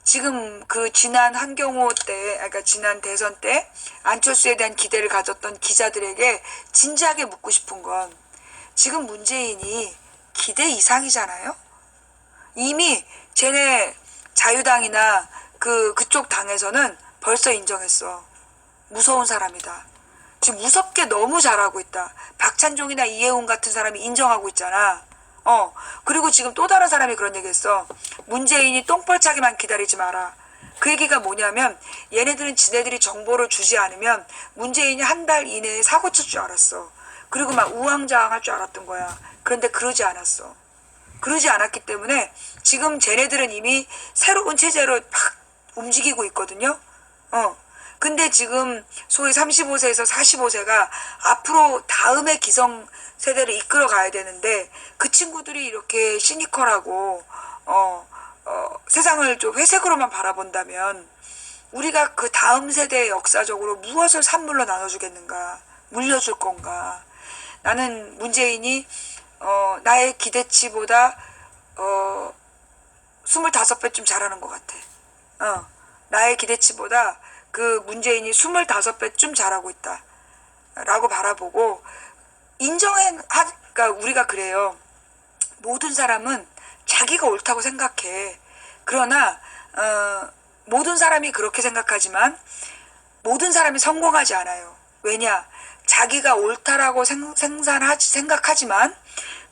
지금 그 지난 한경호 때, 그러니까 지난 대선 때 안철수에 대한 기대를 가졌던 기자들에게 진지하게 묻고 싶은 건 지금 문재인이 기대 이상이잖아요. 이미 쟤네 자유당이나 그쪽 당에서는 벌써 인정했어. 무서운 사람이다. 지금 무섭게 너무 잘하고 있다. 박찬종이나 이해운 같은 사람이 인정하고 있잖아. 그리고 지금 또 다른 사람이 그런 얘기했어. 문재인이 똥벌차기만 기다리지 마라. 그 얘기가 뭐냐면 얘네들은 지네들이 정보를 주지 않으면 문재인이 한 달 이내에 사고 칠 줄 알았어. 그리고 막 우왕좌왕할 줄 알았던 거야. 그런데 그러지 않았어. 그러지 않았기 때문에 지금 쟤네들은 이미 새로운 체제로 팍 움직이고 있거든요. 근데 지금 소위 35세에서 45세가 앞으로 다음의 기성세대를 이끌어 가야 되는데 그 친구들이 이렇게 시니컬하고 세상을 좀 회색으로만 바라본다면 우리가 그 다음 세대에 역사적으로 무엇을 산물로 나눠주겠는가, 물려줄 건가. 나는 문재인이 나의 기대치보다 25배쯤 잘하는 것 같아. 나의 기대치보다 그 문재인이 25배쯤 잘하고 있다 라고 바라보고 그러니까 우리가 그래요. 모든 사람은 자기가 옳다고 생각해. 그러나 모든 사람이 그렇게 생각하지만 모든 사람이 성공하지 않아요. 왜냐? 자기가 옳다라고 생각하지만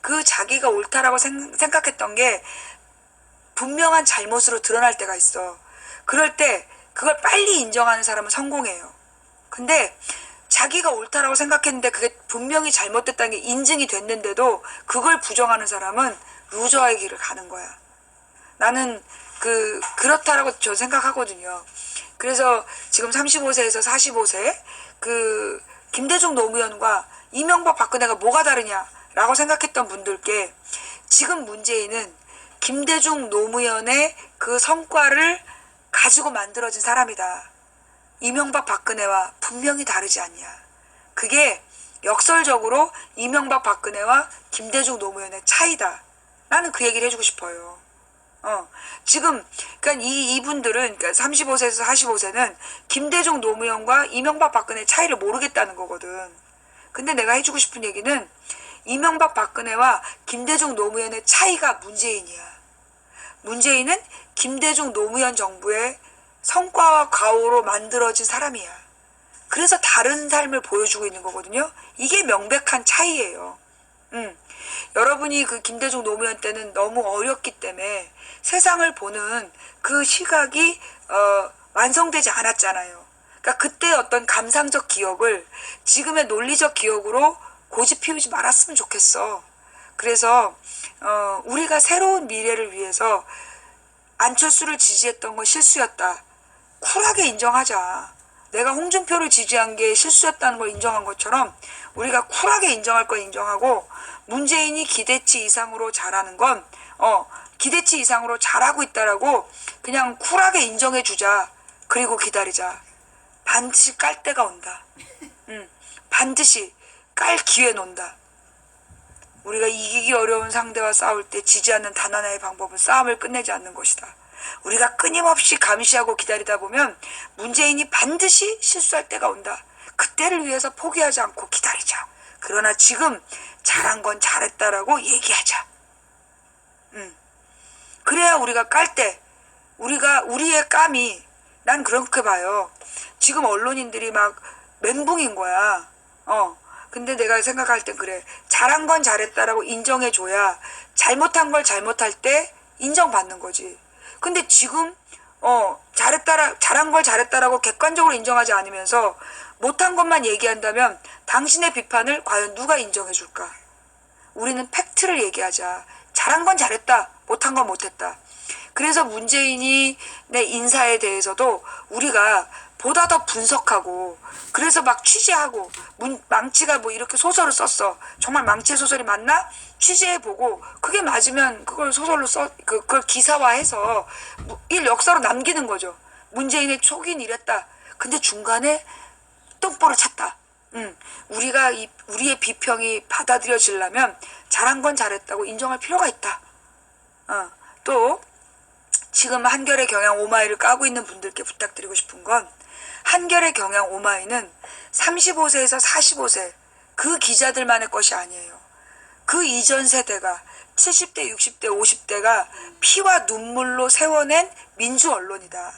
그 자기가 옳다라고 생각했던 게 분명한 잘못으로 드러날 때가 있어. 그럴 때 그걸 빨리 인정하는 사람은 성공해요. 근데 자기가 옳다라고 생각했는데 그게 분명히 잘못됐다는 게 인증이 됐는데도 그걸 부정하는 사람은 루저의 길을 가는 거야. 나는 그렇다라고 저 생각하거든요. 그래서 지금 35세에서 45세 김대중 노무현과 이명박 박근혜가 뭐가 다르냐라고 생각했던 분들께 지금 문재인은 김대중 노무현의 그 성과를 가지고 만들어진 사람이다. 이명박 박근혜와 분명히 다르지 않냐. 그게 역설적으로 이명박 박근혜와 김대중 노무현의 차이다. 나는 그 얘기를 해주고 싶어요. 지금 그러니까 이분들은 그러니까 35세에서 45세는 김대중 노무현과 이명박 박근혜의 차이를 모르겠다는 거거든. 근데 내가 해주고 싶은 얘기는 이명박 박근혜와 김대중 노무현의 차이가 문재인이야. 문재인은 김대중 노무현 정부의 성과와 과오로 만들어진 사람이야. 그래서 다른 삶을 보여주고 있는 거거든요. 이게 명백한 차이예요. 여러분이 그 김대중 노무현 때는 너무 어렸기 때문에 세상을 보는 그 시각이 완성되지 않았잖아요. 그러니까 그때 어떤 감상적 기억을 지금의 논리적 기억으로 고집 피우지 말았으면 좋겠어. 그래서 우리가 새로운 미래를 위해서 안철수를 지지했던 건 실수였다. 쿨하게 인정하자. 내가 홍준표를 지지한 게 실수였다는 걸 인정한 것처럼 우리가 쿨하게 인정할 건 인정하고 문재인이 기대치 이상으로 잘하는 건 기대치 이상으로 잘하고 있다라고 그냥 쿨하게 인정해주자. 그리고 기다리자. 반드시 깔 때가 온다. 반드시 깔 기회는 온다. 우리가 이기기 어려운 상대와 싸울 때 지지 않는 단 하나의 방법은 싸움을 끝내지 않는 것이다. 우리가 끊임없이 감시하고 기다리다 보면 문재인이 반드시 실수할 때가 온다. 그때를 위해서 포기하지 않고 기다리자. 그러나 지금 잘한 건 잘했다라고 얘기하자. 그래야 우리가 깔 때 우리의 깜이 난 그렇게 봐요. 지금 언론인들이 막 멘붕인 거야. 근데 내가 생각할 땐 그래. 잘한 건 잘했다라고 인정해줘야 잘못한 걸 잘못할 때 인정받는 거지. 근데 지금 잘한 걸 잘했다라고 객관적으로 인정하지 않으면서 못한 것만 얘기한다면 당신의 비판을 과연 누가 인정해줄까? 우리는 팩트를 얘기하자. 잘한 건 잘했다. 못한 건 못했다. 그래서 문재인이 내 인사에 대해서도 우리가 보다 더 분석하고 그래서 막 취재하고 망치가 뭐 이렇게 소설을 썼어. 정말 망치의 소설이 맞나? 취재해보고 그게 맞으면 그걸 소설로 그걸 기사화해서 역사로 남기는 거죠. 문재인의 초기는 이랬다. 근데 중간에 똥볼을 찼다. 우리가 우리의 비평이 받아들여지려면 잘한 건 잘했다고 인정할 필요가 있다. 또 지금 한겨레 경향 오마이를 까고 있는 분들께 부탁드리고 싶은 건, 한겨레 경향 오마이는 35세에서 45세 그 기자들만의 것이 아니에요. 그 이전 세대가 70대, 60대, 50대가 피와 눈물로 세워낸 민주 언론이다.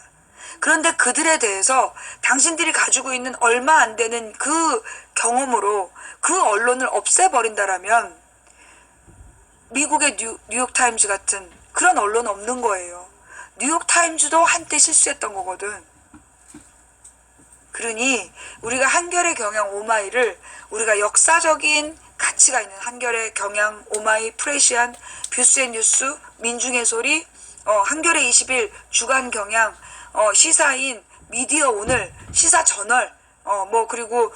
그런데 그들에 대해서 당신들이 가지고 있는 얼마 안 되는 그 경험으로 그 언론을 없애버린다라면 미국의 뉴욕타임즈 같은 그런 언론은 없는 거예요. 뉴욕타임즈도 한때 실수했던 거거든. 그러니 우리가 한겨레 경향 오마이를 우리가 역사적인 가치가 있는 한겨레 경향 오마이 프레시안 뷰스앤뉴스 민중의 소리 한겨레 21 주간 경향 시사인 미디어 오늘 시사저널 그리고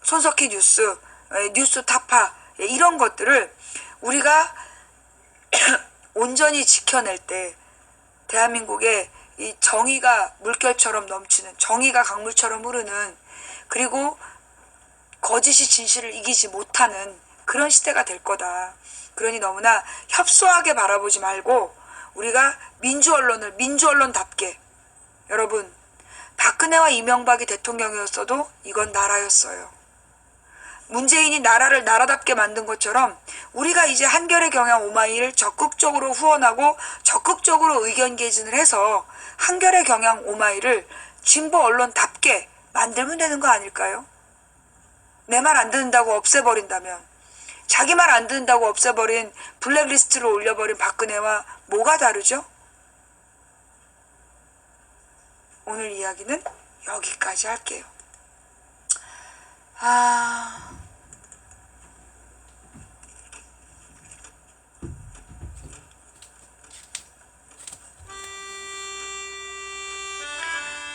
손석희 뉴스 뉴스 타파 이런 것들을 우리가 온전히 지켜낼 때 대한민국의 이 정의가 물결처럼 넘치는, 정의가 강물처럼 흐르는, 그리고 거짓이 진실을 이기지 못하는 그런 시대가 될 거다. 그러니 너무나 협소하게 바라보지 말고 우리가 민주언론을 민주언론답게, 여러분 박근혜와 이명박이 대통령이었어도 이건 나라였어요. 문재인이 나라를 나라답게 만든 것처럼 우리가 이제 한겨레 경향 오마이를 적극적으로 후원하고 적극적으로 의견 개진을 해서 한겨레 경향 오마이를 진보 언론답게 만들면 되는 거 아닐까요? 내 말 안 듣는다고 없애버린다면, 자기 말 안 듣는다고 없애버린 블랙리스트로 올려버린 박근혜와 뭐가 다르죠? 오늘 이야기는 여기까지 할게요.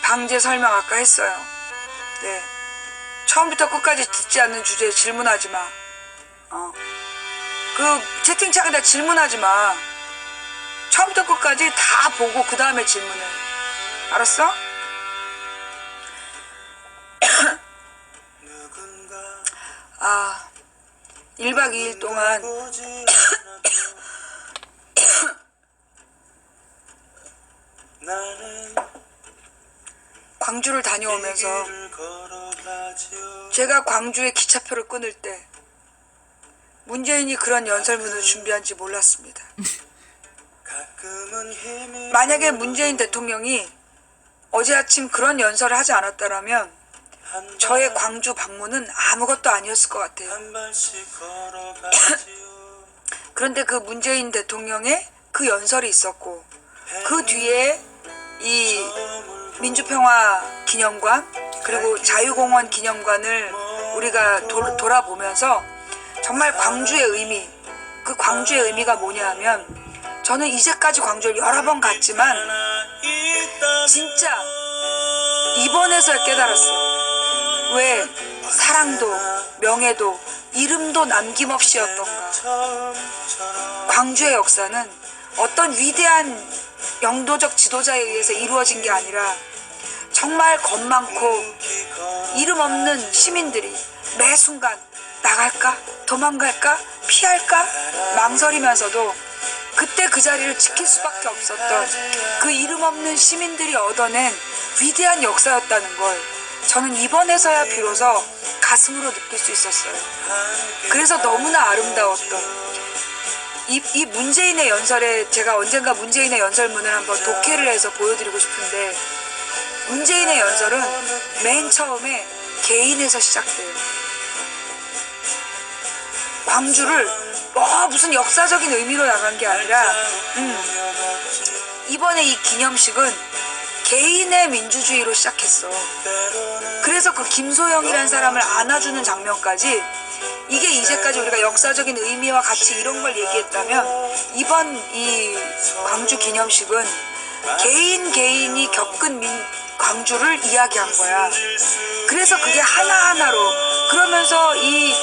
방제 설명 아까 했어요. 네. 처음부터 끝까지 듣지 않는 주제에 질문하지 마. 그 채팅창에다 질문하지 마. 처음부터 끝까지 다 보고 그 다음에 질문해. 알았어? 1박 2일 동안 광주를 다녀오면서 제가 광주에 기차표를 끊을 때 문재인이 그런 연설문을 준비한지 몰랐습니다. 만약에 문재인 대통령이 어제 아침 그런 연설을 하지 않았다면 저의 광주 방문은 아무것도 아니었을 것 같아요. 그런데 그 문재인 대통령의 그 연설이 있었고, 그 뒤에 이 민주평화 기념관 그리고 자유공원 기념관을 우리가 돌아보면서 정말 광주의 의미, 그 광주의 의미가 뭐냐 하면, 저는 이제까지 광주를 여러 번 갔지만 진짜 이번에서야 깨달았어. 왜 사랑도 명예도 이름도 남김없이였던가. 광주의 역사는 어떤 위대한 영도적 지도자에 의해서 이루어진 게 아니라 정말 겁 많고 이름 없는 시민들이 매 순간 나갈까? 도망갈까? 피할까? 망설이면서도 그때 그 자리를 지킬 수밖에 없었던 그 이름 없는 시민들이 얻어낸 위대한 역사였다는 걸 저는 이번에서야 비로소 가슴으로 느낄 수 있었어요. 그래서 너무나 아름다웠던 이 문재인의 연설에, 제가 언젠가 문재인의 연설문을 한번 독해를 해서 보여드리고 싶은데, 문재인의 연설은 맨 처음에 개인에서 시작돼요. 광주를 무슨 역사적인 의미로 나간 게 아니라 이번에 이 기념식은 개인의 민주주의로 시작했어. 그래서 그 김소영이라는 사람을 안아주는 장면까지, 이게 이제까지 우리가 역사적인 의미와 가치 이런 걸 얘기했다면, 이번 이 광주 기념식은 개인이 겪은 광주를 이야기한 거야. 그래서 그게 하나하나로, 그러면서 이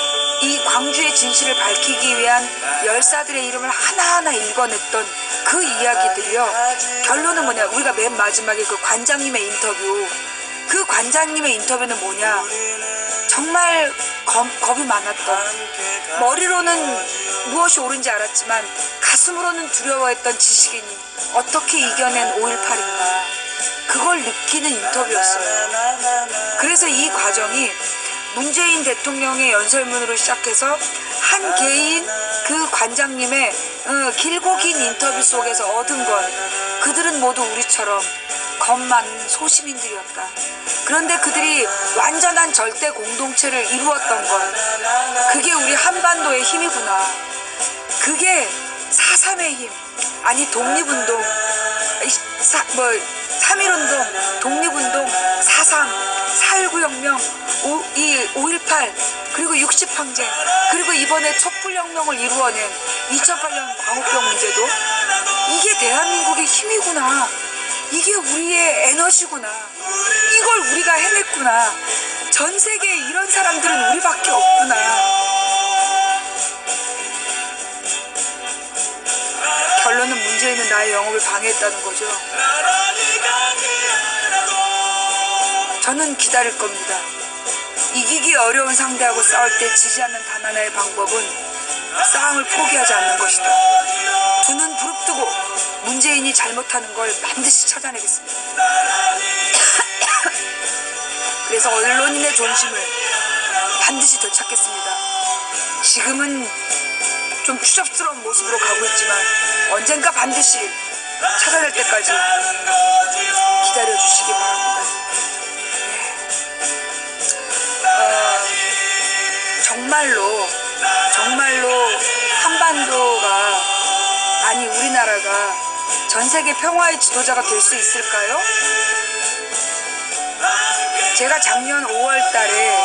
광주의 진실을 밝히기 위한 열사들의 이름을 하나하나 읽어냈던 그 이야기들이요. 결론은 뭐냐, 우리가 맨 마지막에 그 관장님의 인터뷰, 그 관장님의 인터뷰는 뭐냐, 정말 겁이 많았던, 머리로는 무엇이 옳은지 알았지만 가슴으로는 두려워했던 지식인이 어떻게 이겨낸 5.18인가 그걸 느끼는 인터뷰였어요. 그래서 이 과정이 문재인 대통령의 연설문으로 시작해서 한 개인 그 관장님의 길고 긴 인터뷰 속에서 얻은 건 그들은 모두 우리처럼 겁 많은 소시민들이었다. 그런데 그들이 완전한 절대 공동체를 이루었던 건 그게 우리 한반도의 힘이구나. 그게 4.3의 힘, 아니 독립운동, 3.1운동, 독립운동, 4.3, 4.19 혁명, 5.18, 그리고 60항쟁, 그리고 이번에 촛불혁명을 이루어낸 2008년 광우병 문제도 이게 대한민국의 힘이구나. 이게 우리의 에너지구나. 이걸 우리가 해냈구나. 전 세계에 이런 사람들은 우리밖에 없구나. 결론은 문재인은 나의 영업을 방해했다는 거죠. 저는 기다릴 겁니다. 이기기 어려운 상대하고 싸울 때 지지 않는 단 하나의 방법은 싸움을 포기하지 않는 것이다. 두 눈 부릅뜨고 문재인이 잘못하는 걸 반드시 찾아내겠습니다. 그래서 언론인의 존심을 반드시 되찾겠습니다. 지금은 좀 추접스러운 모습으로 가고 있지만 언젠가 반드시 찾아낼 때까지 기다려주시기 바랍니다. 정말로 한반도가, 아니 우리나라가 전 세계 평화의 지도자가 될 수 있을까요? 제가 작년 5월 달에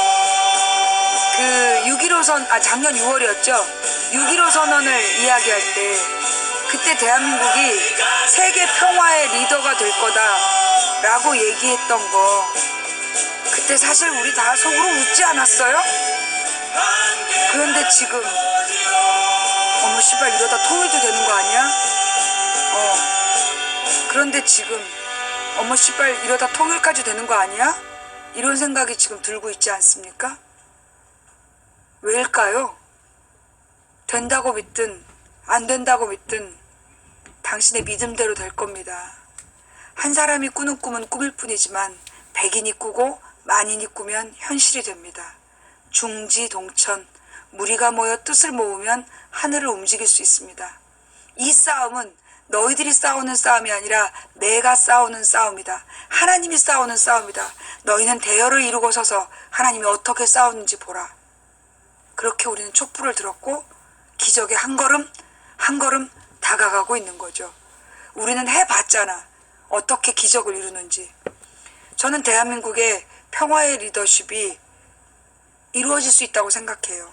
작년 6월이었죠. 6.15 선언을 이야기할 때 그때 대한민국이 세계 평화의 리더가 될 거다라고 얘기했던 거, 그때 사실 우리 다 속으로 웃지 않았어요? 그런데 지금 어머 씨발 이러다 통일도 되는 거 아니야? 그런데 지금 어머 씨발 이러다 통일까지 되는 거 아니야? 이런 생각이 지금 들고 있지 않습니까? 왜일까요? 된다고 믿든 안 된다고 믿든 당신의 믿음대로 될 겁니다. 한 사람이 꾸는 꿈은 꿈일 뿐이지만 백인이 꾸고 만인이 꾸면 현실이 됩니다. 중지동천, 무리가 모여 뜻을 모으면 하늘을 움직일 수 있습니다. 이 싸움은 너희들이 싸우는 싸움이 아니라 내가 싸우는 싸움이다. 하나님이 싸우는 싸움이다. 너희는 대열을 이루고 서서 하나님이 어떻게 싸우는지 보라. 그렇게 우리는 촛불을 들었고 기적에 한 걸음 한 걸음 다가가고 있는 거죠. 우리는 해봤잖아. 어떻게 기적을 이루는지. 저는 대한민국의 평화의 리더십이 이루어질 수 있다고 생각해요.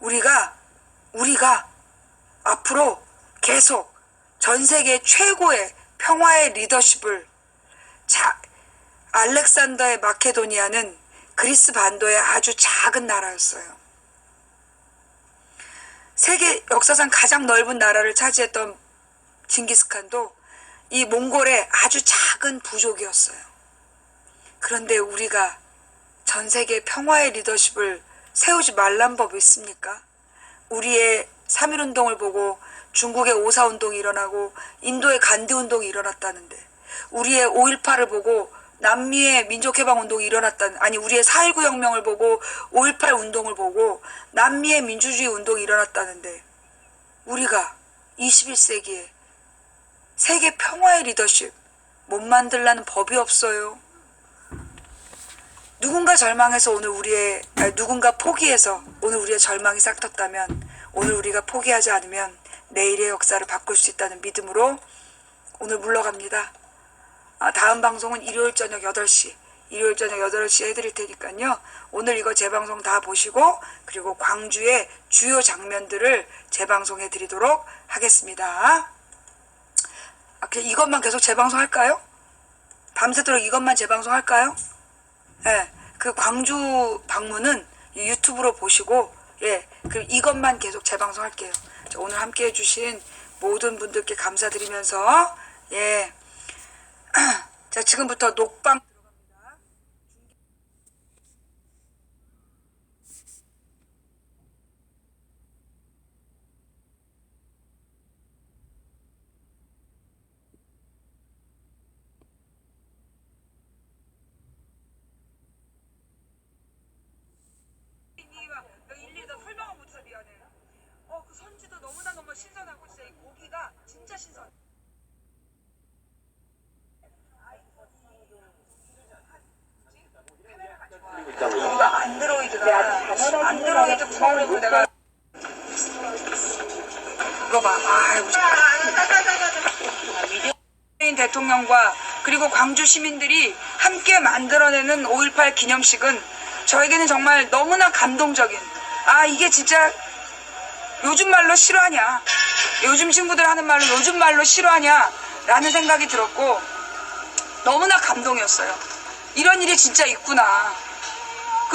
우리가 앞으로 계속 전 세계 최고의 평화의 리더십을, 알렉산더의 마케도니아는 그리스 반도의 아주 작은 나라였어요. 세계 역사상 가장 넓은 나라를 차지했던 징기스칸도 이 몽골의 아주 작은 부족이었어요. 그런데 우리가 전 세계 평화의 리더십을 세우지 말란 법이 있습니까? 우리의 3.1운동을 보고 중국의 5.4운동이 일어나고 인도의 간디운동이 일어났다는데, 우리의 5.18을 보고 남미의 민족해방운동이 우리의 4.19 혁명을 보고 5.18 운동을 보고 남미의 민주주의 운동이 일어났다는데, 우리가 21세기에 세계 평화의 리더십 못 만들라는 법이 없어요. 누군가 포기해서 오늘 우리의 절망이 싹텄다면, 오늘 우리가 포기하지 않으면 내일의 역사를 바꿀 수 있다는 믿음으로 오늘 물러갑니다. 다음 방송은 일요일 저녁 8시 해드릴 테니까요. 오늘 이거 재방송 다 보시고, 그리고 광주의 주요 장면들을 재방송해 드리도록 하겠습니다. 이것만 계속 재방송 할까요? 밤새도록 이것만 재방송 할까요? 예, 그 광주 방문은 유튜브로 보시고, 그리고 이것만 계속 재방송 할게요. 오늘 함께 해주신 모든 분들께 감사드리면서, 자, 지금부터 녹방 선지도 너무나 신선하고 진짜 이 고기가 진짜 신선. 안드로이드 구멍으로 내가 이거 봐. 아이고. 문재인 대통령과 그리고 광주 시민들이 함께 만들어내는 5.18 기념식은 저에게는 정말 너무나 감동적인, 이게 진짜 요즘 말로 실화냐, 요즘 친구들 하는 말로 요즘 말로 실화냐 라는 생각이 들었고 너무나 감동이었어요. 이런 일이 진짜 있구나.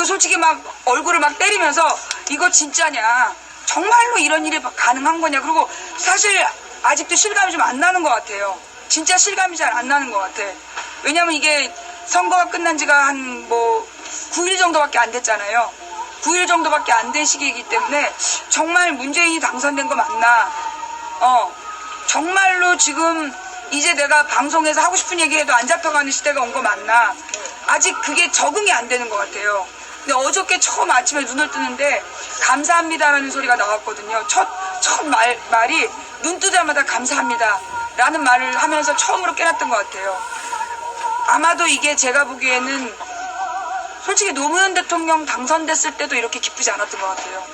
솔직히 막 얼굴을 막 때리면서 이거 진짜냐, 정말로 이런 일이 가능한 거냐. 그리고 사실 아직도 실감이 좀 안 나는 것 같아요. 진짜 실감이 잘 안 나는 것 같아. 왜냐면 이게 선거가 끝난 지가 한 9일 정도밖에 안 됐잖아요. 9일 정도밖에 안 된 시기이기 때문에 정말 문재인이 당선된 거 맞나? 정말로 지금 이제 내가 방송에서 하고 싶은 얘기해도 안 잡혀가는 시대가 온 거 맞나? 아직 그게 적응이 안 되는 것 같아요. 근데 어저께 처음 아침에 눈을 뜨는데 감사합니다라는 소리가 나왔거든요. 첫 말이 눈 뜨자마자 감사합니다 라는 말을 하면서 처음으로 깨닫던 것 같아요. 아마도 이게 제가 보기에는 솔직히 노무현 대통령 당선됐을 때도 이렇게 기쁘지 않았던 것 같아요.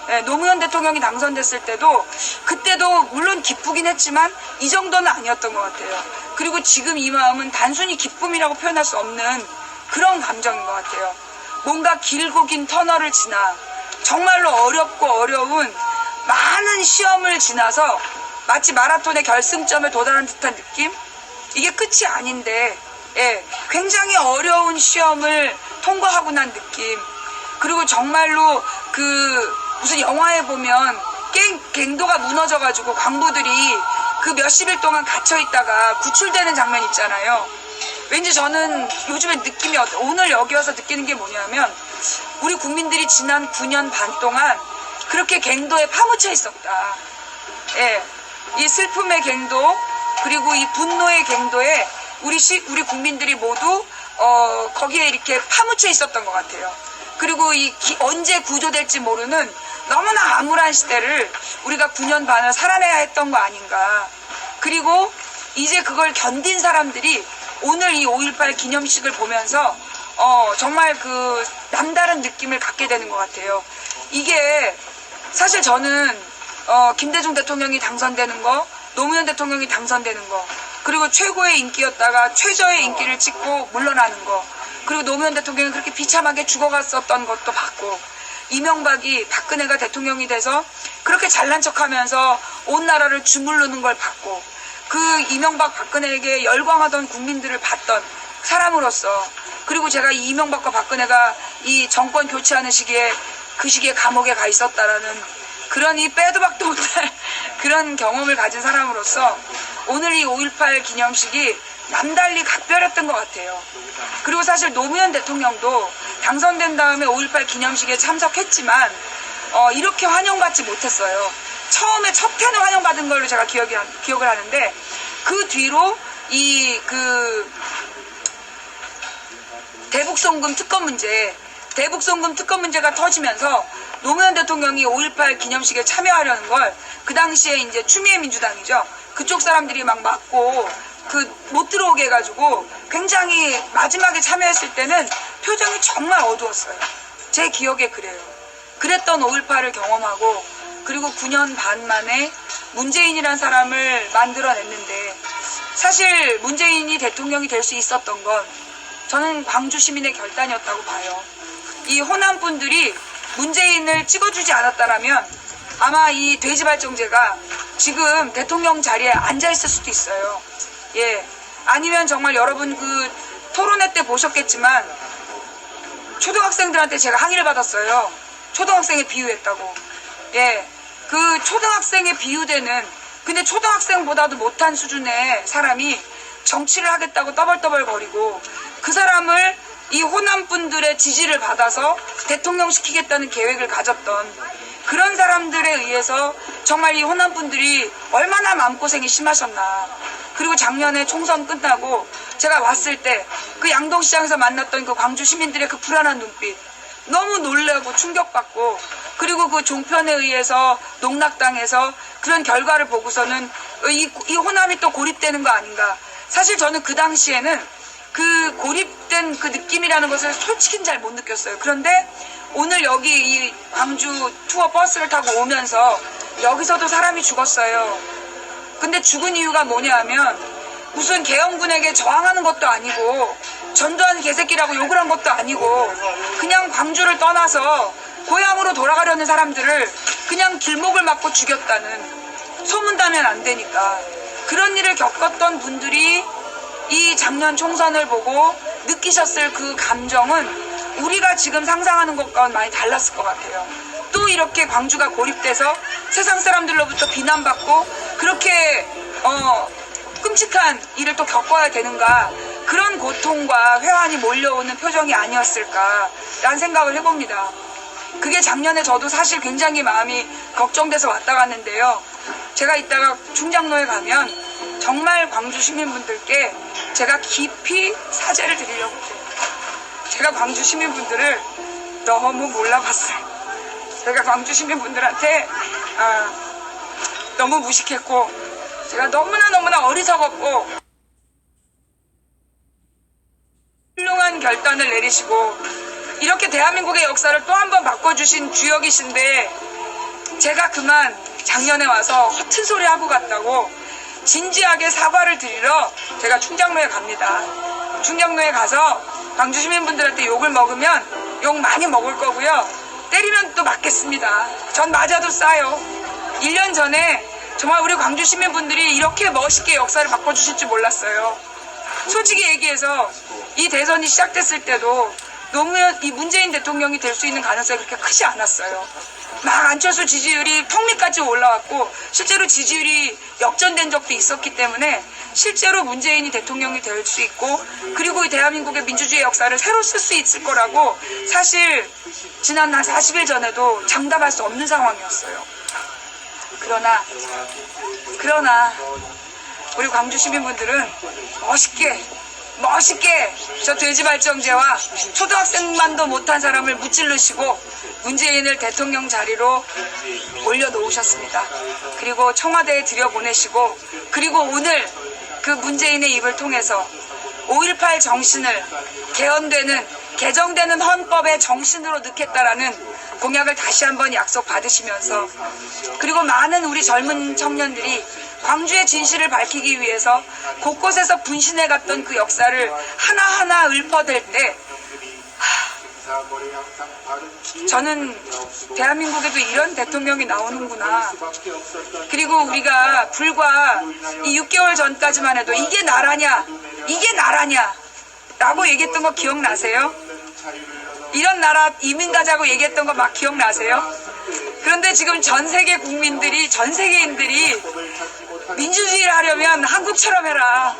네, 노무현 대통령이 당선됐을 때도 그때도 물론 기쁘긴 했지만 이 정도는 아니었던 것 같아요. 그리고 지금 이 마음은 단순히 기쁨이라고 표현할 수 없는 그런 감정인 것 같아요. 뭔가 길고 긴 터널을 지나 정말로 어렵고 어려운 많은 시험을 지나서 마치 마라톤의 결승점에 도달한 듯한 느낌? 이게 끝이 아닌데 굉장히 어려운 시험을 통과하고 난 느낌. 그리고 정말로 무슨 영화에 보면 갱도가 무너져가지고 광부들이 몇십일 동안 갇혀있다가 구출되는 장면 있잖아요. 왠지 저는 요즘에 느낌이 오늘 여기 와서 느끼는 게 뭐냐면 우리 국민들이 지난 9년 반 동안 그렇게 갱도에 파묻혀 있었다. 이 슬픔의 갱도 그리고 이 분노의 갱도에 우리 국민들이 모두 거기에 이렇게 파묻혀 있었던 것 같아요. 그리고 언제 구조될지 모르는 너무나 암울한 시대를 우리가 9년 반을 살아내야 했던 거 아닌가. 그리고 이제 그걸 견딘 사람들이 오늘 이 5.18 기념식을 보면서 정말 남다른 느낌을 갖게 되는 것 같아요. 이게 사실 저는 김대중 대통령이 당선되는 거, 노무현 대통령이 당선되는 거, 그리고 최고의 인기였다가 최저의 인기를 찍고 물러나는 거, 그리고 노무현 대통령이 그렇게 비참하게 죽어갔었던 것도 봤고, 이명박이 박근혜가 대통령이 돼서 그렇게 잘난 척하면서 온 나라를 주물르는 걸 봤고, 이명박 박근혜에게 열광하던 국민들을 봤던 사람으로서, 그리고 제가 이 이명박과 박근혜가 이 정권 교체하는 시기에 감옥에 가 있었다라는 그런 빼도 박도 못할 그런 경험을 가진 사람으로서 오늘 이 5.18 기념식이 남달리 각별했던 것 같아요. 그리고 사실 노무현 대통령도 당선된 다음에 5.18 기념식에 참석했지만 이렇게 환영받지 못했어요. 처음에 첫 해는 환영받은 걸로 제가 기억을 하는데 그 뒤로 대북송금 특검 문제가 터지면서 노무현 대통령이 5.18 기념식에 참여하려는 걸 그 당시에 이제 추미애 민주당이죠. 그쪽 사람들이 막 막고 못 들어오게 해가지고 굉장히 마지막에 참여했을 때는 표정이 정말 어두웠어요. 제 기억에 그래요. 그랬던 5.18을 경험하고 그리고 9년 반 만에 문재인이란 사람을 만들어냈는데 사실 문재인이 대통령이 될 수 있었던 건 저는 광주 시민의 결단이었다고 봐요. 이 호남 분들이 문재인을 찍어주지 않았다라면 아마 이 돼지발정제가 지금 대통령 자리에 앉아있을 수도 있어요. 아니면 정말 여러분 토론회 때 보셨겠지만 초등학생들한테 제가 항의를 받았어요. 초등학생에 비유했다고. 초등학생에 비유되는, 근데 초등학생보다도 못한 수준의 사람이 정치를 하겠다고 떠벌떠벌거리고 그 사람을 이 호남 분들의 지지를 받아서 대통령 시키겠다는 계획을 가졌던 그런 사람들에 의해서 정말 이 호남 분들이 얼마나 마음고생이 심하셨나. 그리고 작년에 총선 끝나고 제가 왔을 때 양동시장에서 만났던 광주 시민들의 불안한 눈빛, 너무 놀라고 충격받고 그리고 그 종편에 의해서 농락당해서 그런 결과를 보고서는 이 호남이 또 고립되는 거 아닌가. 사실 저는 그 당시에는 그 고립된 그 느낌이라는 것을 솔직히 잘 못 느꼈어요. 그런데 오늘 여기 이 광주 투어 버스를 타고 오면서 여기서도 사람이 죽었어요. 근데 죽은 이유가 뭐냐 하면 무슨 계엄군에게 저항하는 것도 아니고 전두환 개새끼라고 욕을 한 것도 아니고 그냥 광주를 떠나서 고향으로 돌아가려는 사람들을 그냥 길목을 막고 죽였다는, 소문나면 안 되니까. 그런 일을 겪었던 분들이 이 작년 총선을 보고 느끼셨을 그 감정은 우리가 지금 상상하는 것과는 많이 달랐을 것 같아요. 또 이렇게 광주가 고립돼서 세상 사람들로부터 비난받고 그렇게 끔찍한 일을 또 겪어야 되는가, 그런 고통과 회한이 몰려오는 표정이 아니었을까라는 생각을 해봅니다. 그게 작년에 저도 사실 굉장히 마음이 걱정돼서 왔다 갔는데요. 제가 이따가 충장로에 가면 정말 광주 시민분들께 제가 깊이 사죄를 드리려고 해요. 제가 광주 시민분들을 너무 몰라봤어요. 제가 광주 시민분들한테 너무 무식했고 제가 너무나 어리석었고 훌륭한 결단을 내리시고 이렇게 대한민국의 역사를 또 한 번 바꿔주신 주역이신데 제가 그만 작년에 와서 허튼 소리 하고 갔다고 진지하게 사과를 드리러 제가 충장로에 갑니다. 충장로에 가서 광주 시민분들한테 욕을 먹으면 욕 많이 먹을 거고요. 때리면 또 맞겠습니다. 전 맞아도 싸요. 1년 전에 정말 우리 광주 시민분들이 이렇게 멋있게 역사를 바꿔주실 줄 몰랐어요. 솔직히 얘기해서 이 대선이 시작됐을 때도 노무현, 이 문재인 대통령이 될 수 있는 가능성이 그렇게 크지 않았어요. 막 안철수 지지율이 턱 밑까지 올라왔고 실제로 지지율이 역전된 적도 있었기 때문에 실제로 문재인이 대통령이 될 수 있고 그리고 이 대한민국의 민주주의 역사를 새로 쓸 수 있을 거라고 사실 지난 한 40일 전에도 장담할 수 없는 상황이었어요. 그러나 우리 광주 시민분들은 멋있게 저 돼지발정제와 초등학생만도 못한 사람을 무찔르시고 문재인을 대통령 자리로 올려놓으셨습니다. 그리고 청와대에 들여보내시고 그리고 오늘 그 문재인의 입을 통해서 5.18 정신을 개정되는 헌법의 정신으로 넣겠다라는 공약을 다시 한번 약속받으시면서 그리고 많은 우리 젊은 청년들이 광주의 진실을 밝히기 위해서 곳곳에서 분신해갔던 그 역사를 하나하나 읊어댈 때 저는 대한민국에도 이런 대통령이 나오는구나. 그리고 우리가 불과 이 6개월 전까지만 해도 이게 나라냐 라고 얘기했던 거 기억나세요? 이런 나라 이민 가자고 얘기했던 거 막 기억나세요? 그런데 지금 전 세계인들이 민주주의를 하려면 한국처럼 해라.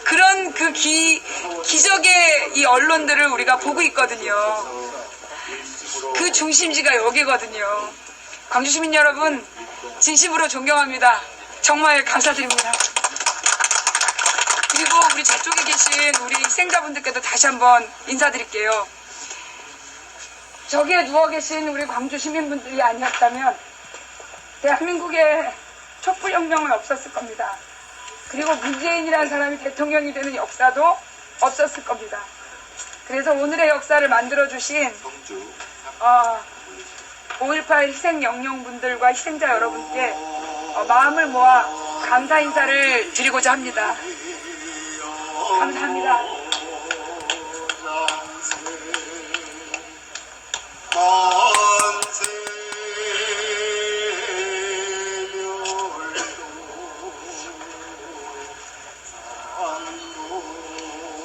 그런 그 기적의 이 언론들을 우리가 보고 있거든요. 그 중심지가 여기거든요. 광주 시민 여러분, 진심으로 존경합니다. 정말 감사드립니다. 그리고 우리 저쪽에 계신 우리 희생자분들께도 다시 한번 인사드릴게요. 저기에 누워 계신 우리 광주 시민분들이 아니었다면 대한민국의 촛불혁명은 없었을 겁니다. 그리고 문재인이라는 사람이 대통령이 되는 역사도 없었을 겁니다. 그래서 오늘의 역사를 만들어주신 5.18 희생 영령분들과 희생자 여러분께 마음을 모아 감사 인사를 드리고자 합니다. 감사합니다.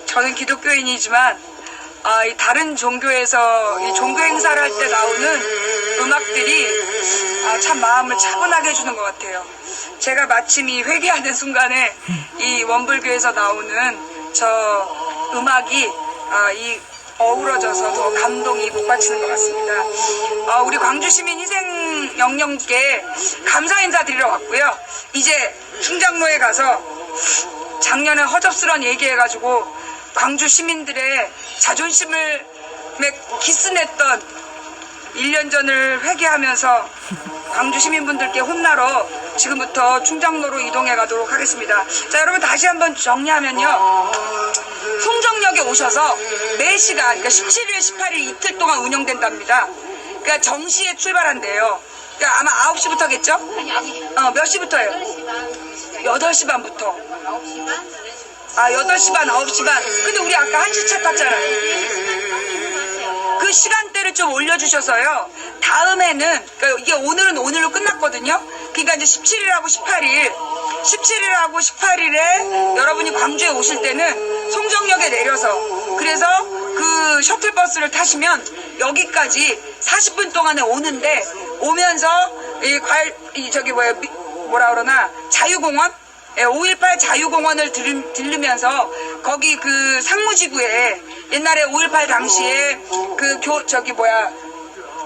저는 기독교인이지만 이 다른 종교에서 이 종교 행사를 할 때 나오는 음악들이 참 마음을 차분하게 해주는 것 같아요. 제가 마침 이 회개하는 순간에 이 원불교에서 나오는 저 음악이 이 어우러져서 더 감동이 복받치는 것 같습니다. 우리 광주시민 희생 영령께 감사 인사 드리러 왔고요. 이제 충장로에 가서 작년에 허접스런 얘기해가지고 광주 시민들의 자존심을 기스냈던 1년 전을 회개하면서 광주 시민분들께 혼나러 지금부터 충정로로 이동해 가도록 하겠습니다. 자, 여러분 다시 한번 정리하면요. 송정역에 오셔서 4시간, 그러니까 17일, 18일 이틀 동안 운영된답니다. 그러니까 정시에 출발한대요. 그러니까 아마 9시부터겠죠? 몇 시부터예요? 8시 반부터. 8시 반, 9시 반. 근데 우리 아까 1시 차 탔잖아요. 그 시간대를 좀 올려주셔서요. 다음에는, 그러니까 이게 오늘은 오늘로 끝났거든요. 그러니까 이제 17일하고 18일, 17일하고 18일에 여러분이 광주에 오실 때는 송정역에 내려서, 그래서 그 셔틀버스를 타시면 여기까지 40분 동안에 오는데, 오면서 뭐라 그러나, 자유공원? 5.18 자유공원을 들르면서 거기 그 상무지구에 옛날에 5.18 당시에 그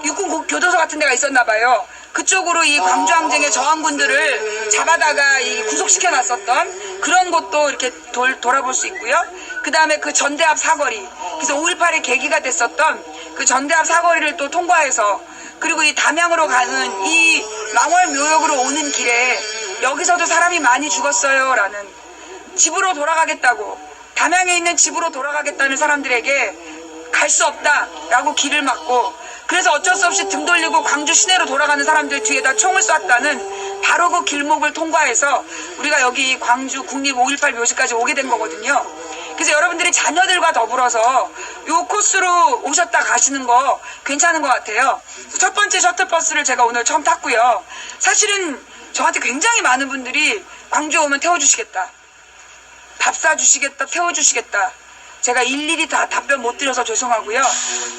육군 교도소 같은 데가 있었나 봐요. 그쪽으로 이 광주항쟁의 저항군들을 잡아다가 구속시켜 놨었던 그런 곳도 이렇게 돌아볼 수 있고요. 그 다음에 그 전대합 사거리, 그래서 5.18의 계기가 됐었던 그 전대합 사거리를 또 통과해서, 그리고 이 담양으로 가는 이 망월묘역으로 오는 길에 여기서도 사람이 많이 죽었어요 라는, 집으로 돌아가겠다고, 담양에 있는 집으로 돌아가겠다는 사람들에게 갈 수 없다 라고 길을 막고, 그래서 어쩔 수 없이 등 돌리고 광주 시내로 돌아가는 사람들 뒤에다 총을 쐈다는 바로 그 길목을 통과해서 우리가 여기 광주 국립 5.18 묘지까지 오게 된 거거든요. 그래서 여러분들이 자녀들과 더불어서 요 코스로 오셨다 가시는 거 괜찮은 것 같아요. 첫 번째 셔틀버스를 제가 오늘 처음 탔고요. 사실은 저한테 굉장히 많은 분들이 광주 오면 태워주시겠다, 밥 사주시겠다, 태워주시겠다. 제가 일일이 다 답변 못 드려서 죄송하고요.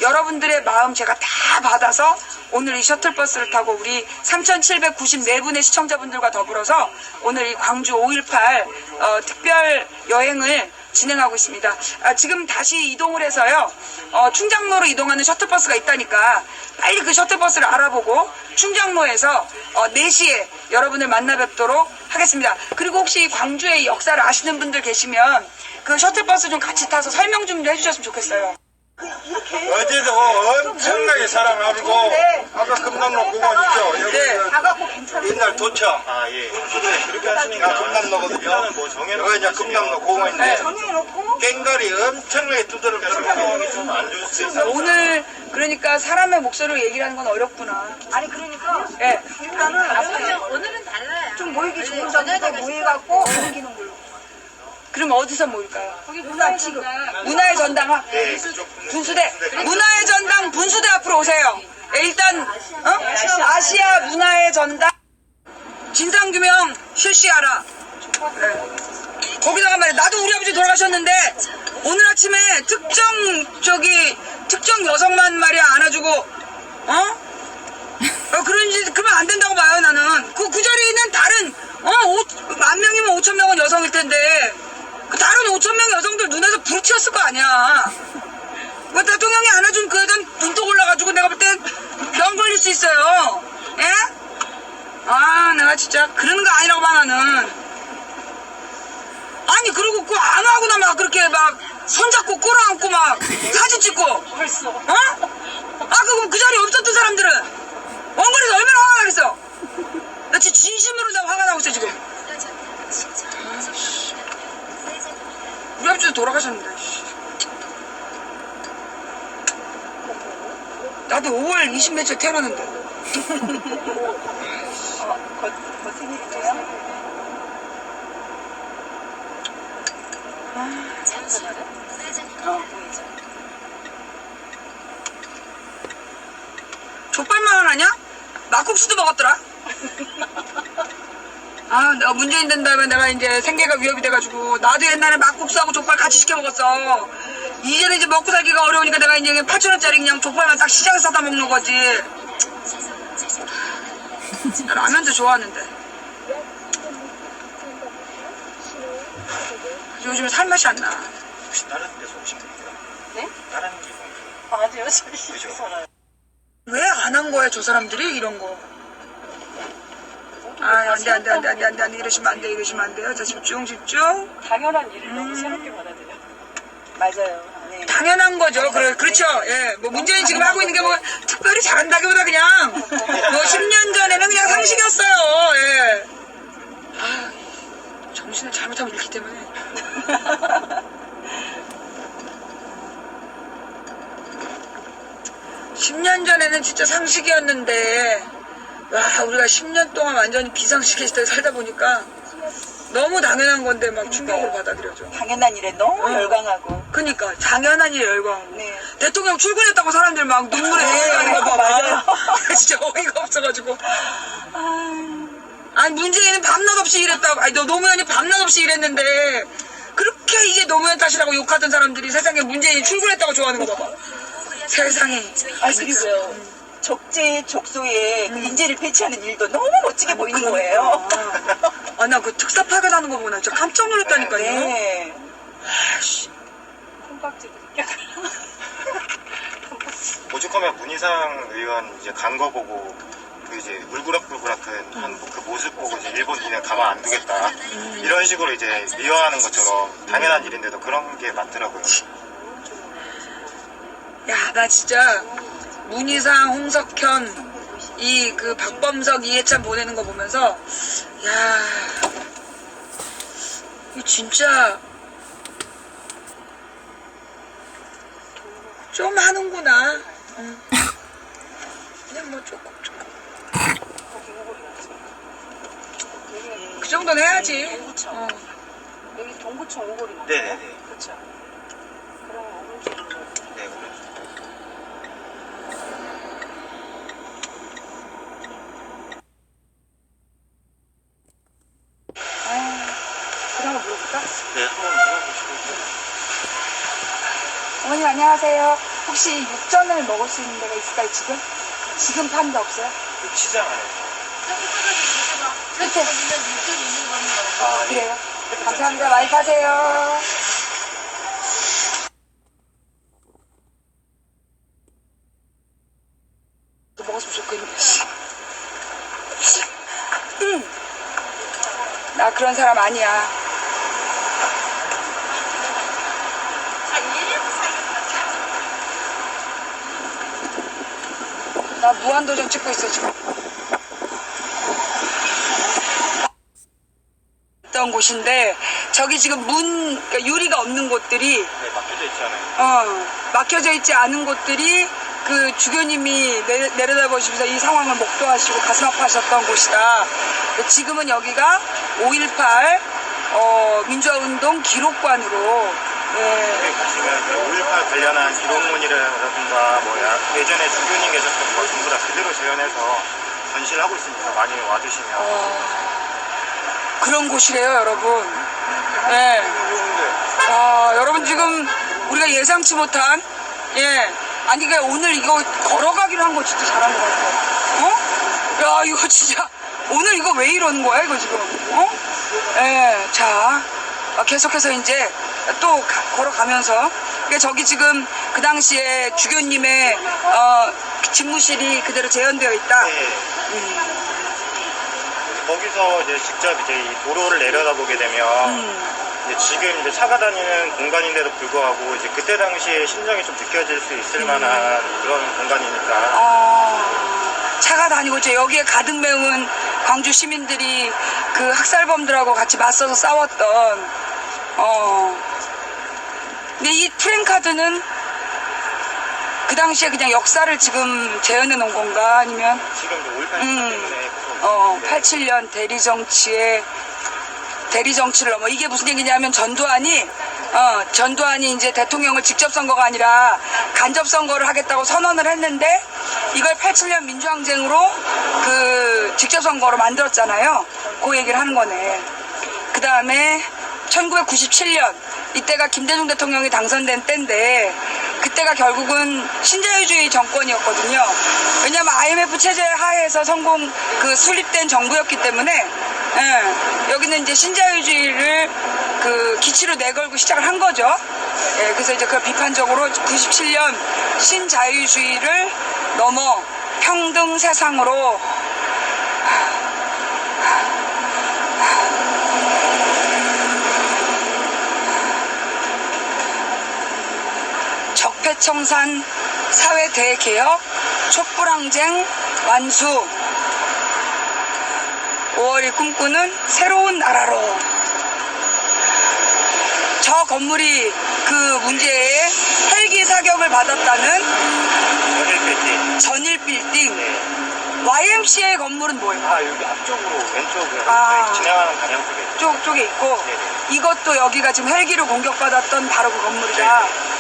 여러분들의 마음 제가 다 받아서 오늘 이 셔틀버스를 타고 우리 3,794분의 시청자분들과 더불어서 오늘 이 광주 5.18 특별 여행을 진행하고 있습니다. 지금 다시 이동을 해서요. 충장로로 이동하는 셔틀버스가 있다니까 빨리 그 셔틀버스를 알아보고 충장로에서 4시에 여러분을 만나 뵙도록 하겠습니다. 그리고 혹시 광주의 역사를 아시는 분들 계시면 그 셔틀버스 좀 같이 타서 설명 좀 해주셨으면 좋겠어요. 어제도 엄청나게 사람 와고 아까 금남로 공원 있죠? 여기 네. 옛날 도청. 예. 그렇게 하시니까 금남로거든요. 뭐 여기 이제 금남로 공원인데 네. 깽가리 엄청나게 두드러면서 상황이 좀 안 좋을 수 있어요. 오늘 그러니까 사람의 목소리로 얘기를 하는 건 어렵구나. 아니 그러니까 예. 일단은 오늘은 달라요. 좀 모이기 좋은 데부터 모여갖고 옮기는 걸로. 그럼 어디서 모일까요? 거기 문화 지금 문화의 전당 네, 그쪽 분수대, 문화의 전당 분수대 앞으로 오세요. 일단 아시아 문화의 전당 진상규명 실시하라. 네. 거기다가 말이야, 나도 우리 아버지 돌아가셨는데 오늘 아침에 특정 여성만 말이야 안아주고 그러면 안 된다고 봐요. 나는 그 자리에 있는 다른 10,000명이면 5,000명은 여성일 텐데 그 다른 5,000명 여성들 눈에서 불이 튀었을 거 아니야. 그 대통령이 안아준 그 여자는 눈독 올라가지고 내가 볼 땐 병 걸릴 수 있어요. 예? 내가 진짜 그러는 거 아니라고 봐 나는. 아니 그리고 그 안아하고나 막 그렇게 막 손잡고 끌어안고 막 사진 찍고 벌써. 그거 그 자리에 없었던 사람들은 원거리에서 얼마나 화가 나겠어. 나 진짜 진심으로 나 화가 나고 있어 지금. 우리 아버지도 돌아가셨는데. 나도 5월 20며칠 태어났는데. 거짓말이세요? 족발만 하냐? 막국수도 먹었더라. 내가 문재인 된 다음에 내가 이제 생계가 위협이 돼가지고 나도 옛날에 막국수하고 족발 같이 시켜 먹었어. 이제는 이제 먹고 살기가 어려우니까 내가 이제 8,000원짜리 그냥 족발만 딱 시장에서 사다 먹는 거지. 라면도 좋아하는데. 요즘 살맛이 안 나. 혹시 다른 데서 오신 분이세요? 네? 다른 기분. 아니요, 저기 그죠? 살아요. 왜 안 한 거야, 저 사람들이? 이런 거. 안 돼. 이러시면 안 돼요. 자, 집중. 당연한 일을 너무 새롭게 받아들여. 맞아요. 네. 당연한 거죠. 그렇죠. 예. 뭐 문재인 지금 하고 있는 게 뭐 특별히 잘한다기보다 그냥 뭐 10년 전에는 그냥 상식이었어요. 예. 아, 정신을 잘못하면 잃기 때문에. (10년) 전에는 진짜 상식이었는데 와 우리가 10년 동안 완전히 비상식의 시대에 살다 보니까 너무 당연한 건데 막 충격을 받아들여져. 당연한 일에 너무 열광하고. 그니까 당연한 일 열광. 네. 대통령 출근했다고 사람들 막 눈물에 흘러가는 거 봐. 맞아요. 진짜 어이가 없어가지고. 아니 문재인은 밤낮 없이 일했다고. 아니 너 노무현이 밤낮 없이 일했는데 그렇게 이게 노무현 탓이라고 욕하던 사람들이 세상에 문재인이 출근했다고 좋아하는 거 봐봐. 세상에. 아 그리고요. 적재 족소에 그 인재를 배치하는 일도 너무 멋지게 보이는 거예요. 아 나 그 특사 파견하는 거 보고 나 진짜 깜짝 놀랐다니까요. 네. 아씨. 콩깍지도 느껴. 오죽하면 문희상 의원 이제 간 거 보고 그 이제 울그락불그락한 그 모습 보고 이제 일본 니네 가만 안 두겠다 이런 식으로 이제 미화하는 것처럼 당연한 일인데도 그런 게 많더라고요. 야, 나 진짜 문희상, 홍석현, 이 그 박범석, 이해찬 보내는 거 보면서 야, 이 진짜 좀 하는구나. 그냥 뭐 조금. 그 정도는 해야지. 동구청. 여기 동구청 오거리 맞나요? 네네네. 그쵸. 그럼 오른쪽으로. 네, 오른쪽. 그런 거 물어볼까? 네, 한번 물어보시고. 어머님 안녕하세요. 혹시 육전을 먹을 수 있는 데가 있을까요 지금? 지금 파는 데 없어요? 그 시장 안에서. 끝에. 아, 예. 그래요? 감사합니다. 많이 파세요. 또 먹었으면 좋겠는데. 나 그런 사람 아니야. 나 무한도전 찍고 있어 지금. 있던 곳인데 저기 지금 그러니까 유리가 없는 곳들이 네, 막혀져 있지 않아요. 막혀져 있지 않은 곳들이 그 주교님이 내려다보시면서 이 상황을 목도하시고 가슴 아파하셨던 곳이다. 지금은 여기가 5.18 민주화운동 기록관으로 여기 가시면 그 5.18 관련한 기록문이라든가 뭐 예전에 주교님 계셨던 거 전부 다 그대로 재현해서 전시를 하고 있으니까 많이 와주시면 그런 곳이래요, 여러분. 네. 여러분 지금 우리가 예상치 못한 아니 그러니까 오늘 이거 걸어가기로 한 거 진짜 잘한 것 같아요. 야 이거 진짜 오늘 이거 왜 이러는 거야 이거 지금? 자 계속해서 이제 또 걸어가면서 그러니까 저기 지금 그 당시에 주교님의 집무실이 그대로 재현되어 있다. 네. 거기서 이제 직접 이제 이 도로를 내려다보게 되면 이제 지금 이제 차가 다니는 공간인데도 불구하고 이제 그때 당시에 심정이 좀 느껴질 수 있을 만한 그런 공간이니까. 차가 다니고 있죠. 여기에 가득 메운 광주 시민들이 그 학살범들하고 같이 맞서서 싸웠던. 근데 이 프랭카드는 그 당시에 그냥 역사를 지금 재현해 놓은 건가 아니면 지금 이제 5.18 때문에 계속 87년 대리정치를 넘어 이게 무슨 얘기냐면 전두환이 이제 대통령을 직접 선거가 아니라 간접 선거를 하겠다고 선언을 했는데 이걸 87년 민주항쟁으로 그 직접 선거로 만들었잖아요. 그 얘기를 하는 거네. 그 다음에 1997년 이때가 김대중 대통령이 당선된 때인데 그때가 결국은 신자유주의 정권이었거든요. 왜냐면 IMF 체제 하에서 수립된 정부였기 때문에 여기는 이제 신자유주의를 그 기치로 내걸고 시작을 한 거죠. 그래서 이제 그걸 비판적으로 97년 신자유주의를 넘어 평등 세상으로 적폐청산 사회 대개혁 촛불항쟁 완수. 5월이 꿈꾸는 새로운 나라로. 저 건물이 그 문제에 헬기 사격을 받았다는 전일 빌딩. 전일 빌딩. 네. YMCA 건물은 뭐예요? 아, 여기 앞쪽으로 왼쪽으로 아. 저희 진행하는 방향 쪽에. 쪽에 있고 네네. 이것도 여기가 지금 헬기로 공격받았던 바로 그 건물이다. 네네.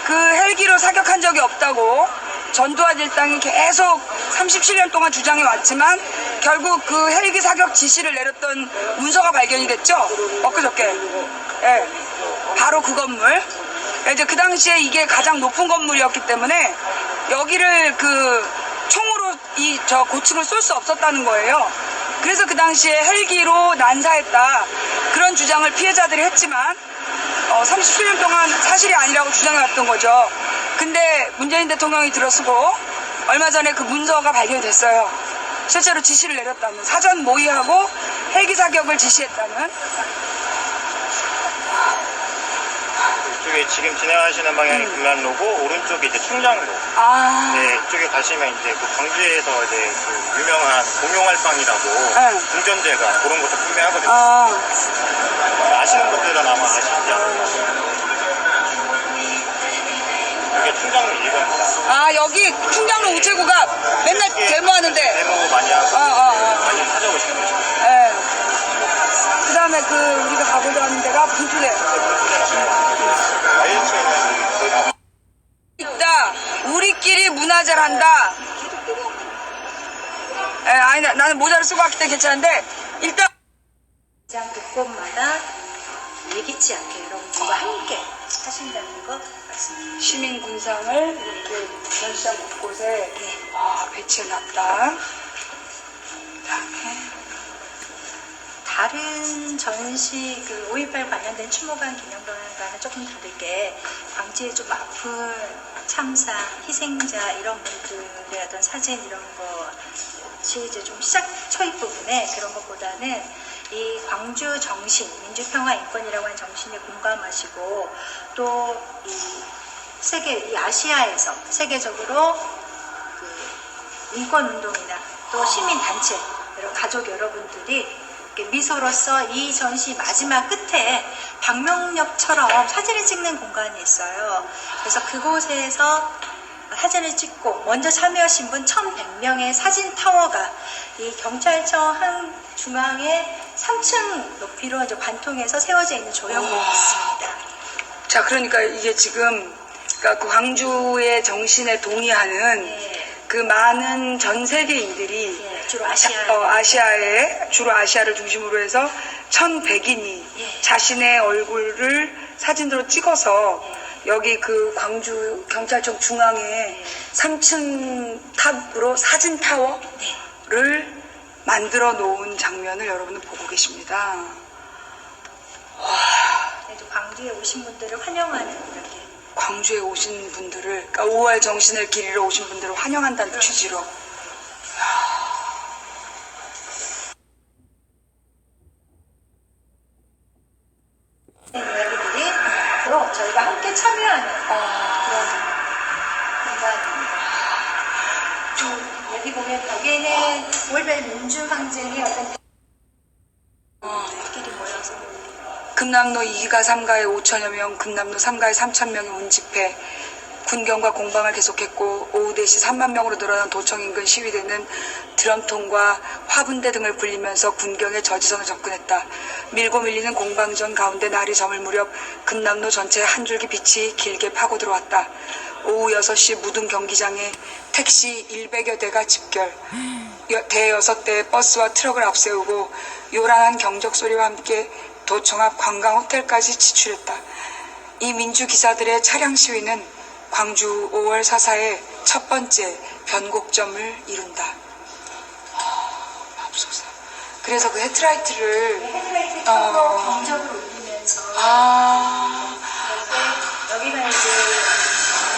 그 헬기로 사격한 적이 없다고 전두환 일당이 계속 37년 동안 주장해 왔지만 결국 그 헬기 사격 지시를 내렸던 문서가 발견이 됐죠. 엊그저께. 예. 바로 그 건물. 이제 그 당시에 이게 가장 높은 건물이었기 때문에 여기를 그 총으로 저 고층을 쏠 수 없었다는 거예요. 그래서 그 당시에 헬기로 난사했다. 그런 주장을 피해자들이 했지만 37년 동안 사실이 아니라고 주장해왔던 거죠. 근데 문재인 대통령이 들어서고 얼마 전에 그 문서가 발견됐어요. 실제로 지시를 내렸다는, 사전 모의하고 헬기 사격을 지시했다는. 이쪽에 지금 진행하시는 방향이 금남로고 오른쪽이 이제 충장로. 아, 네, 이쪽에 가시면 이제 그 광주에서 이제 그 유명한 공용할빵이라고 네. 운전대가 그런 것도 판매하거든요. 아, 아시는 분들은 아마 아시지 않을까. 이게 충장로 1번입니다. 아, 여기 충장로 우체국가 맨날 데모하는데. 데모 많이 하고 많이 찾아오시는 거죠. 예. 그 다음에 우리가 가고자 하는 데가 분투대. 있다. 우리끼리 문화재를 한다. 예, 아니, 나는 모자를 쓰고 왔기 때문에 괜찮은데, 일단. 시장 곳곳마다 예기치 않게 여러분들과 함께 하신다는 거 말씀드립니다. 시민 군상을 이렇게 전시장 곳곳에 배치해놨다. 그다음에 다른 전시 5.18 관련된 추모관 기념관과는 조금 다르게 광주에 좀 아픈 참사, 희생자 이런 분들의 어떤 사진 이런 것이 이제 좀 시작 초입 부분에 그런 것보다는 이 광주 정신, 민주평화 인권이라고 하는 정신에 공감하시고 또 이 아시아에서 세계적으로 그 인권운동이나 또 시민단체, 가족 여러분들이 미소로서 이 전시 마지막 끝에 방명록처럼 사진을 찍는 공간이 있어요. 그래서 그곳에서 사진을 찍고 먼저 참여하신 분 1,100명의 사진 타워가 이 경찰청 한 중앙에 3층 높이로 이제 관통해서 세워져 있는 조형물이 있습니다. 자, 그러니까 이게 지금 그 광주의 정신에 동의하는 네. 그 많은 전 세계인들이 네, 주로 주로 아시아를 중심으로 해서 1,100인이 예. 자신의 얼굴을 사진으로 찍어서 여기 그 광주 경찰청 중앙에 3층 탑으로 사진 타워를 만들어 놓은 장면을 여러분은 보고 계십니다. 그래도 광주에 오신 분들을 환영하는 이렇게 광주에 오신 분들을, 그러니까 5월 정신을 기리러 오신 분들을 환영한다는 취지로. 이야기들이 또 저희가 함께 참여하는 그런 공간입니다. 여기 보면 벽에는 5.18 민주항쟁의 어떤 들끼리 모여서 금남로 2가 3가에 5천여 명, 금남로 3가에 3천 명의 운집회, 군경과 공방을 계속했고 오후 4시 3만 명으로 늘어난 도청 인근 시위대는 드럼통과 화분대 등을 굴리면서 군경의 저지선을 접근했다. 밀고 밀리는 공방전 가운데 날이 저물 무렵 금남로 전체에 한 줄기 빛이 길게 파고 들어왔다. 오후 6시 무등 경기장에 택시 100여 대가 집결, 대여섯 대의 버스와 트럭을 앞세우고 요란한 경적 소리와 함께 도청 앞 관광 호텔까지 지출했다. 이 민주 기사들의 차량 시위는 광주 5월 사사의 첫 번째 변곡점을 이룬다. 맙소사. 그래서 그 헤드라이트를 헤드라이트 켜고 경적을 울리면서 여기가 이제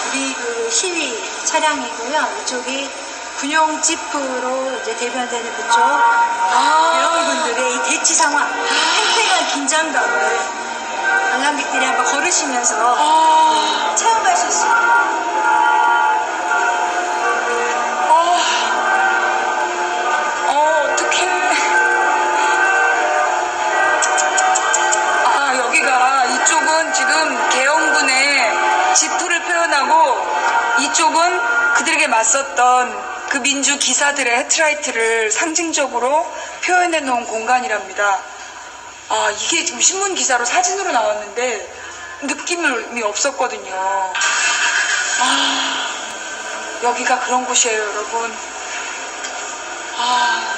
우리 그 시위 차량이고요. 이쪽이 군용 지프로 이제 대변되는 그쪽 여러분들의 이 대치 상황, 팽팽한 긴장감을 관람객들이 한번 걸으시면서 체험하실 수 있어요. 맞섰던 그 민주 기사들의 해트라이트를 상징적으로 표현해 놓은 공간이랍니다. 아, 이게 지금 신문 기사로 사진으로 나왔는데 느낌이 없었거든요. 아, 여기가 그런 곳이에요, 여러분. 아,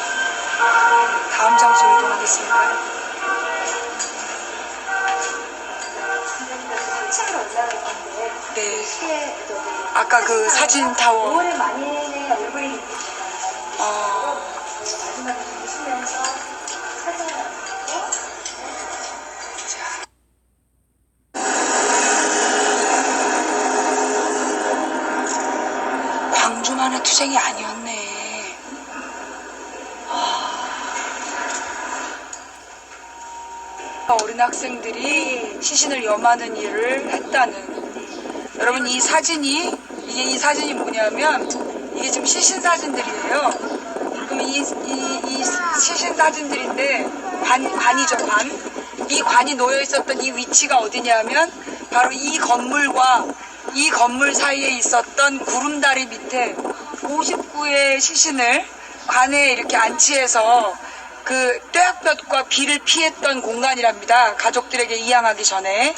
다음 장소로 이동하겠습니다. 산책을 올라갈 건데 네. 시에 아까 그 사진 타워. 5월 만인의 얼굴이 있는 마지막에 웃으면서 사진을 남기고 광주만의 투쟁이 아니었네. 어린 학생들이 시신을 염하는 일을 했다는. 여러분, 이 사진이 뭐냐면 이게 지금 시신 사진들이에요. 그럼 이 시신 사진들인데 관이죠, 관. 이 관이 놓여 있었던 이 위치가 어디냐면 바로 이 건물과 이 건물 사이에 있었던 구름다리 밑에 59의 시신을 관에 이렇게 안치해서 그 뙤약볕과 비를 피했던 공간이랍니다. 가족들에게 이양하기 전에.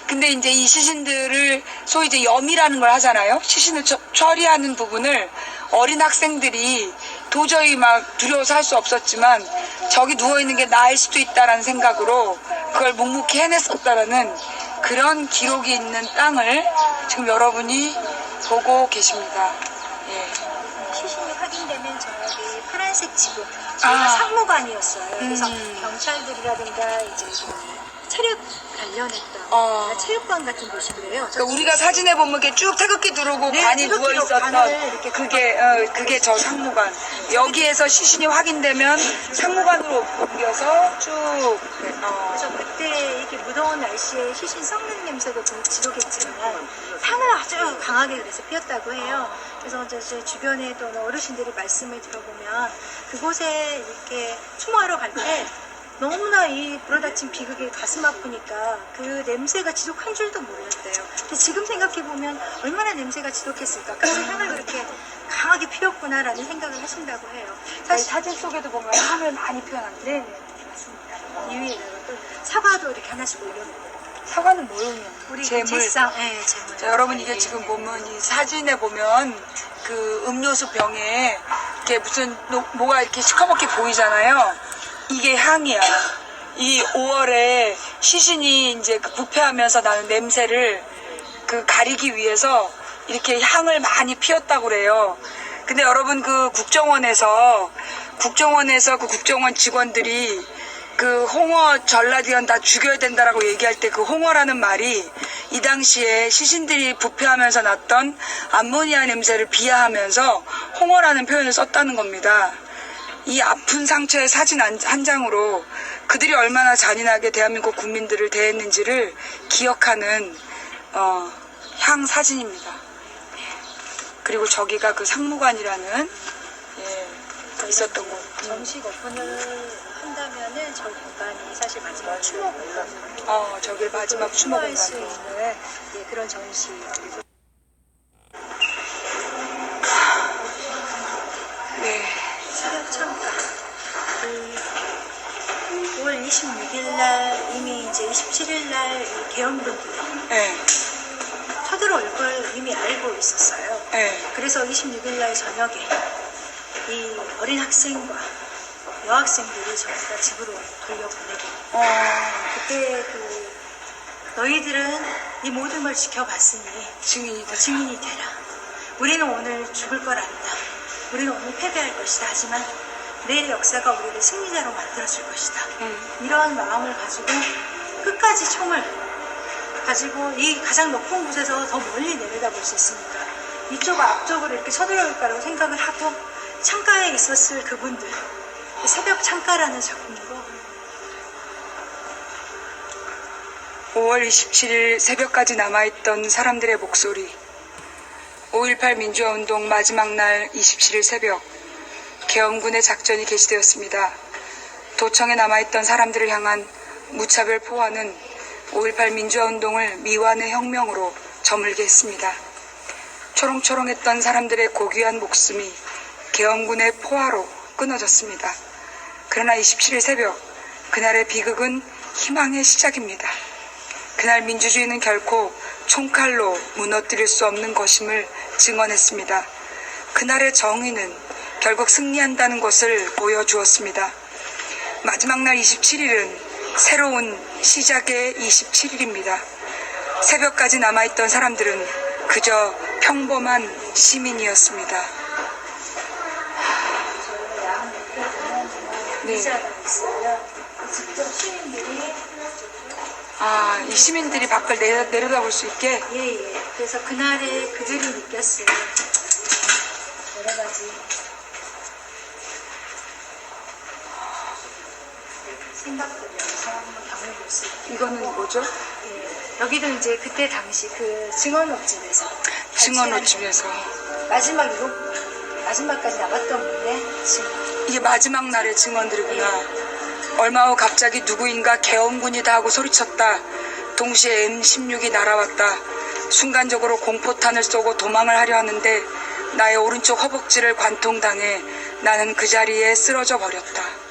근데 이제 이 시신들을 소위 이제 염이라는 걸 하잖아요. 시신을 처리하는 부분을 어린 학생들이 도저히 막 두려워서 할 수 없었지만 저기 누워있는 게 나일 수도 있다라는 생각으로 그걸 묵묵히 해냈었다라는 그런 기록이 있는 땅을 지금 여러분이 보고 계십니다. 예. 시신이 확인되면 저기 파란색 지붕 저희가 상무관이었어요. 그래서 경찰들이라든가 이제 체력 관련했던 체육관 같은 곳이고요. 그러니까 우리가 사진에 보면 이렇게 쭉 태극기 두르고 네, 관이 태극기로 누워 있었던 관을 이렇게 그게 저 상무관. 여기에서 시신이 확인되면 상무관으로 옮겨서 쭉. 그래서 그때 이렇게 무더운 날씨에 시신 썩는 냄새도 좀 지르겠지만 향을 아주 강하게 그래서 피웠다고 해요. 그래서 제 주변에 또 어르신들이 말씀을 들어보면 그곳에 이렇게 추모하러 갈 때 너무나 이 불어닥친 비극이 가슴 아프니까 그 냄새가 지독한 줄도 몰랐대요. 근데 지금 생각해보면 얼마나 냄새가 지독했을까. 그래서 향을 그렇게 강하게 피웠구나라는 생각을 하신다고 해요. 사실 사진 속에도 보면 향을 많이 표현합니다. 네네, 맞습니다. 이 위에다가 또 사과도 이렇게 하나씩 올려놓고. 사과는 뭐예요? 우리 재물. 제상, 네, 재물. 자, 여러분 이게 지금 보면 이 사진에 보면 그 음료수 병에 이렇게 무슨 뭐가 이렇게 시커멓게 보이잖아요. 이게 향이야. 이 5월에 시신이 이제 그 부패하면서 나는 냄새를 그 가리기 위해서 이렇게 향을 많이 피웠다고 그래요. 근데 여러분 그 국정원에서 그 국정원 직원들이 그 홍어 전라디언 다 죽여야 된다라고 얘기할 때 그 홍어라는 말이 이 당시에 시신들이 부패하면서 났던 암모니아 냄새를 비하하면서 홍어라는 표현을 썼다는 겁니다. 이 아픈 상처의 사진 한 장으로 그들이 얼마나 잔인하게 대한민국 국민들을 대했는지를 기억하는 향 사진입니다. 그리고 저기가 그 상무관이라는 있었던 곳. 정식 오픈을 한다면은 저 공간이 사실 마지막 추모 공간이에요. 저게 마지막 추모 추모할 수 공간. 있는 그런 전시. 네. 새벽 창가. 5월 26일 날 이미 이제 27일 날 계엄군들이 네. 쳐들어올 걸 이미 알고 있었어요. 네. 그래서 26일 날 저녁에 이 어린 학생과 여학생들이 저희가 집으로 돌려보내고 그때 너희들은 이 모든 걸 지켜봤으니 증인이 되라. 우리는 오늘 죽을 걸 안다. 우리는 오늘 패배할 것이다. 하지만 내일 역사가 우리를 승리자로 만들어줄 것이다. 이런 마음을 가지고 끝까지 총을 가지고 이 가장 높은 곳에서 더 멀리 내려다볼 수 있으니까 이쪽 앞쪽으로 이렇게 쳐들어올 거라고 생각을 하고 창가에 있었을 그분들, 새벽 창가라는 작품으로 5월 27일 새벽까지 남아있던 사람들의 목소리. 5.18 민주화운동 마지막 날 27일 새벽, 계엄군의 작전이 개시되었습니다. 도청에 남아있던 사람들을 향한 무차별 포화는 5.18 민주화운동을 미완의 혁명으로 저물게 했습니다. 초롱초롱했던 사람들의 고귀한 목숨이 계엄군의 포화로 끊어졌습니다. 그러나 27일 새벽, 그날의 비극은 희망의 시작입니다. 그날 민주주의는 결코 총칼로 무너뜨릴 수 없는 것임을 증언했습니다. 그날의 정의는 결국 승리한다는 것을 보여주었습니다. 마지막 날 27일은 새로운 시작의 27일입니다. 새벽까지 남아있던 사람들은 그저 평범한 시민이었습니다. 네. 직접 시민들이 이 시민들이 밖을 내려다볼 수 있게. 예. 그래서 그날에 그들이 느꼈어요. 여러 가지 생각들을 한번 경험해볼 수 있게. 이거는 뭐죠? 예. 여기도 이제 그때 당시 그 증언호집에서 증언호집에서. 마지막까지 남았던 분의 증언. 이게 마지막 날의 증언들이구나. 얼마 후 갑자기 누구인가 계엄군이다 하고 소리쳤다. 동시에 M16이 날아왔다. 순간적으로 공포탄을 쏘고 도망을 하려 하는데 나의 오른쪽 허벅지를 관통당해 나는 그 자리에 쓰러져 버렸다.